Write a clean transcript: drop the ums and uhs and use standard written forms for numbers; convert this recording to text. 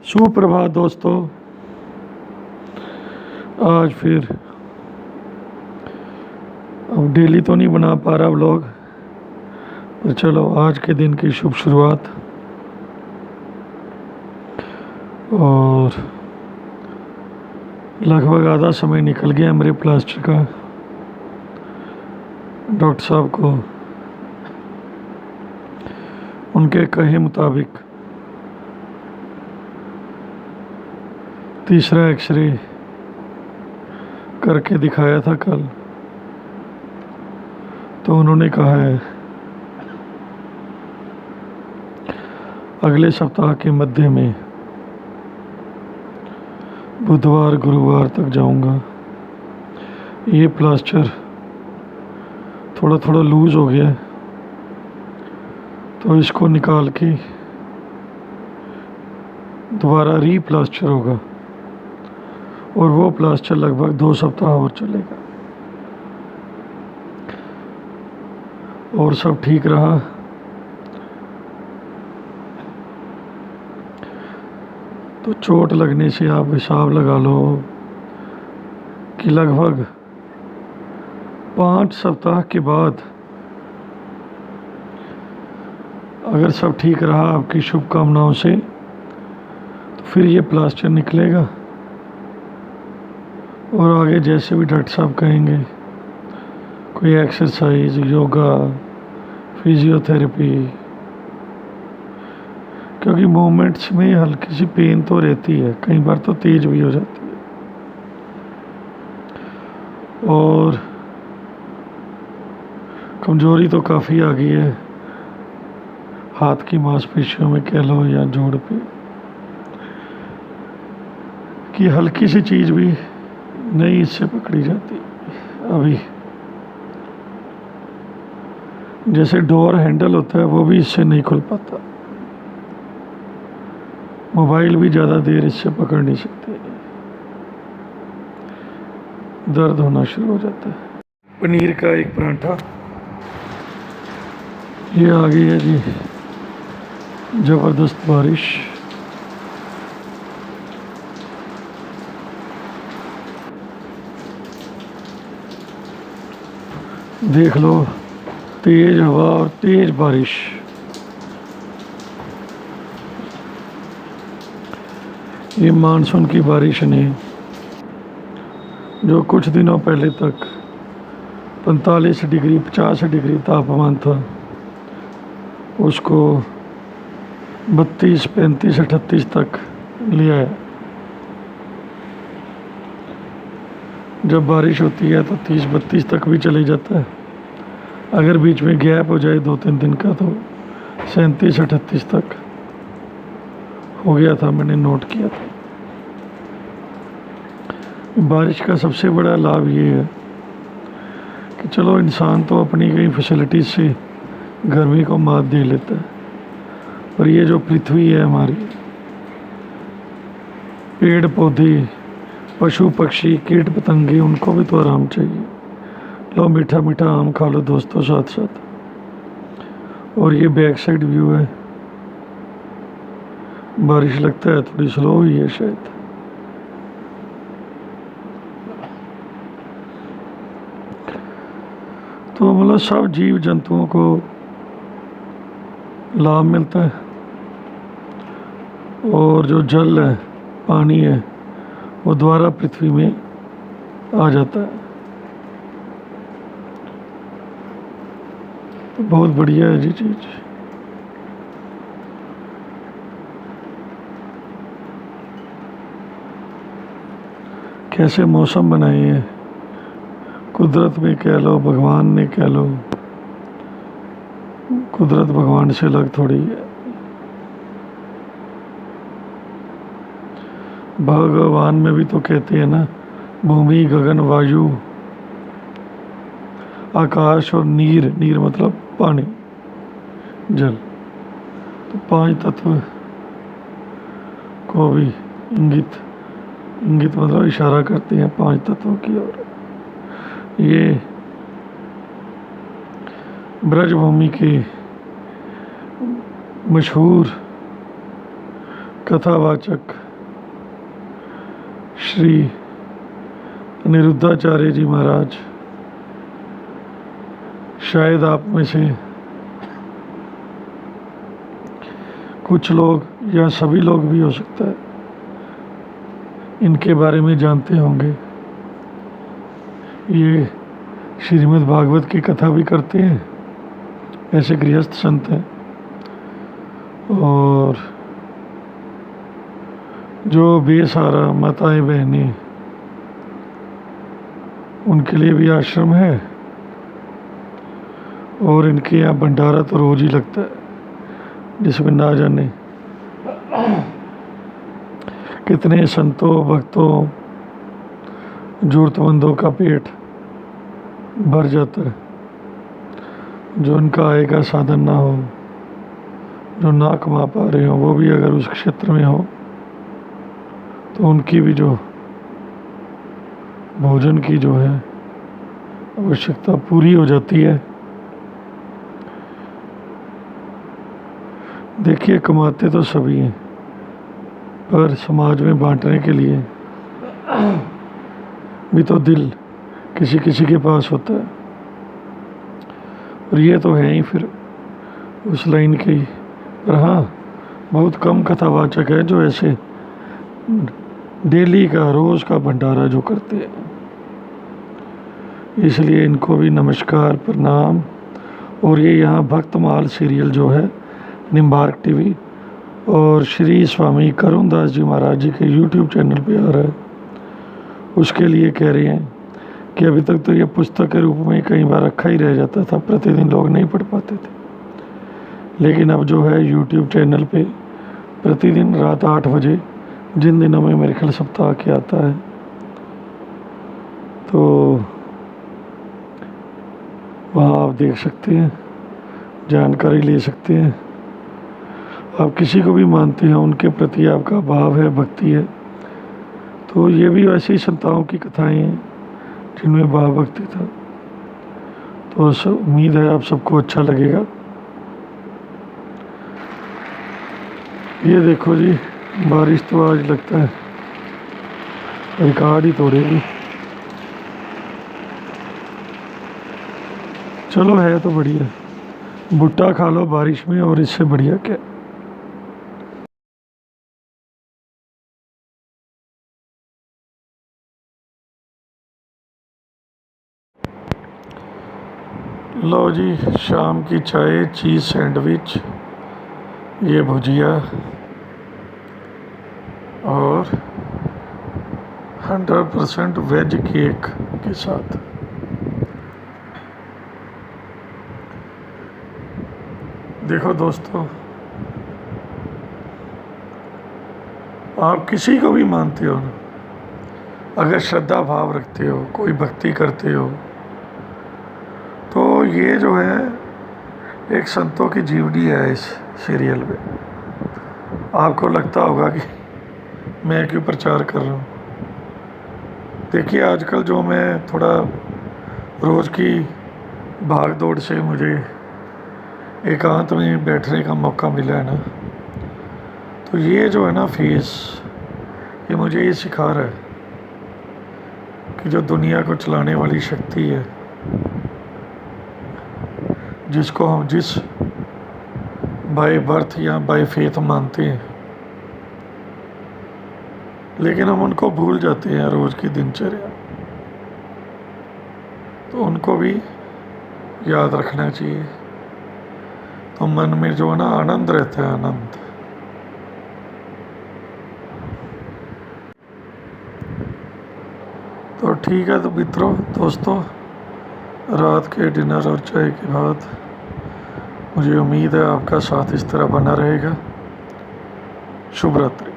सुप्रभात दोस्तों। आज फिर अब डेली तो नहीं बना पा रहा व्लॉग, पर चलो आज के दिन की शुभ शुरुआत। और लगभग आधा समय निकल गया मेरे प्लास्टर का। डॉक्टर साहब को उनके कहे मुताबिक तीसरा एक्सरे करके दिखाया था कल, तो उन्होंने कहा है अगले सप्ताह के मध्य में बुधवार गुरुवार तक जाऊंगा। ये प्लास्टर थोड़ा थोड़ा लूज हो गया है, तो इसको निकाल के दोबारा रीप्लास्टर होगा और वो प्लास्टर लगभग 2 सप्ताह और चलेगा। और सब ठीक रहा तो चोट लगने से आप हिसाब लगा लो कि लगभग 5 सप्ताह के बाद अगर सब ठीक रहा आपकी शुभकामनाओं से, तो फिर ये प्लास्टर निकलेगा और आगे जैसे भी डॉक्टर साहब कहेंगे, कोई एक्सरसाइज, योगा, फिजियोथेरेपी, क्योंकि मोमेंट्स में हल्की सी पेन तो रहती है, कई बार तो तेज भी हो जाती है। और कमजोरी तो काफ़ी आ गई है, हाथ की मांसपेशियों में कह लो या जोड़ पे, कि हल्की सी चीज़ भी नहीं इससे पकड़ी जाती। अभी जैसे डोर हैंडल होता है वो भी इससे नहीं खुल पाता, मोबाइल भी ज़्यादा देर इससे पकड़ नहीं सकते, दर्द होना शुरू हो जाता है। पनीर का एक परांठा ये आ गई है जी, ज़बरदस्त बारिश। देख लो, तेज हवा और तेज बारिश। ये मानसून की बारिश ने, जो कुछ दिनों पहले तक 45 डिग्री 50 डिग्री तापमान था, उसको 32 35 38 तक ले आया। जब बारिश होती है तो 30 32 तक भी चले जाता है, अगर बीच में गैप हो जाए 2-3 दिन का तो 37 38 तक हो गया था, मैंने नोट किया था। बारिश का सबसे बड़ा लाभ ये है कि चलो इंसान तो अपनी कई फैसिलिटीज से गर्मी को मात दे लेता है, पर ये जो पृथ्वी है हमारी, पेड़ पौधे, पशु पक्षी, कीट पतंगे, उनको भी तो आराम चाहिए। लो मीठा मीठा आम खा लो दोस्तों साथ साथ। और ये बैक साइड व्यू है, बारिश लगता है थोड़ी स्लो हुई है शायद। तो मतलब सब जीव जंतुओं को लाभ मिलता है, और जो जल है, पानी है, वो दोबारा पृथ्वी में आ जाता है। तो बहुत बढ़िया है जी चीज़। कैसे मौसम बनाए हैं, कुदरत में कह लो, भगवान ने कह लो, कुदरत भगवान से अलग थोड़ी है। भगवान में भी तो कहते हैं ना, भूमि गगन वायु आकाश और नीर, नीर मतलब पानी, जल, तो 5 तत्व को भी इंगित मतलब इशारा करते हैं 5 तत्वों की ओर। ये ब्रजभूमि के मशहूर कथावाचक श्री अनिरुद्धाचार्य जी महाराज। शायद आप में से कुछ लोग या सभी लोग भी हो सकता है इनके बारे में जानते होंगे। ये श्रीमद् भागवत की कथा भी करते हैं, ऐसे गृहस्थ संत हैं। और जो बेसहारा माताएं बहनें, उनके लिए भी आश्रम है। और इनके यहाँ भंडारा तो रोज ही लगता है, जिसमें ना जाने कितने संतों भक्तों जरूरतमंदों का पेट भर जाता है। जो उनका आय का साधन ना हो, जो ना कमा पा रहे हो, वो भी अगर उस क्षेत्र में हो तो उनकी भी जो भोजन की जो है आवश्यकता पूरी हो जाती है। देखिए, कमाते तो सभी हैं, पर समाज में बांटने के लिए भी तो दिल किसी किसी के पास होता है। और ये तो है ही फिर उस लाइन के ही। पर हाँ, बहुत कम कथावाचक है जो ऐसे डेली का रोज़ का भंडारा जो करते हैं। इसलिए इनको भी नमस्कार प्रणाम। और ये यहाँ भक्तमाल सीरियल जो है निम्बार्क टीवी और श्री स्वामी करुण दास जी महाराज जी के यूट्यूब चैनल पे आ रहा है, उसके लिए कह रहे हैं कि अभी तक तो ये पुस्तक के रूप में कई बार रखा ही रह जाता था, प्रतिदिन लोग नहीं पढ़ पाते थे। लेकिन अब जो है यूट्यूब चैनल पे प्रतिदिन रात 8 बजे, जिन दिनों में मेरे ख्याल सप्ताह के आता है, तो वहाँ आप देख सकते हैं, जानकारी ले सकते हैं। आप किसी को भी मानते हैं, उनके प्रति आपका भाव है, भक्ति है, तो ये भी वैसे ही संताओं की कथाएं हैं जिनमें भाव भक्ति था। तो उम्मीद है आप सबको अच्छा लगेगा। ये देखो जी, बारिश तो आज लगता है रिकॉर्ड ही तोड़ेगी। चलो, है तो बढ़िया, भुट्टा खा लो बारिश में, और इससे बढ़िया क्या। लो जी, शाम की चाय, चीज़ सैंडविच, ये भुजिया और 100% वेज केक के साथ। देखो दोस्तों, आप किसी को भी मानते हो ना, अगर श्रद्धा भाव रखते हो, कोई भक्ति करते हो, तो ये जो है एक संतों की जीवनी है इस सीरियल में। आपको लगता होगा कि मैं क्यों प्रचार कर रहा हूँ। देखिए, आजकल जो मैं थोड़ा रोज़ की भाग दौड़ से मुझे एकांत में बैठने का मौका मिला है ना, तो ये जो है ना फेस, ये मुझे ये सिखा रहा है कि जो दुनिया को चलाने वाली शक्ति है, जिसको हम जिस बाय बर्थ या बाय फेथ मानते हैं, लेकिन हम उनको भूल जाते हैं रोज़ की दिनचर्या। तो उनको भी याद रखना चाहिए, तो मन में जो है ना आनंद रहता है, आनंद। तो ठीक है, तो मित्रों, दोस्तों, रात के डिनर और चाय के बाद मुझे उम्मीद है आपका साथ इस तरह बना रहेगा। शुभ रात्रि।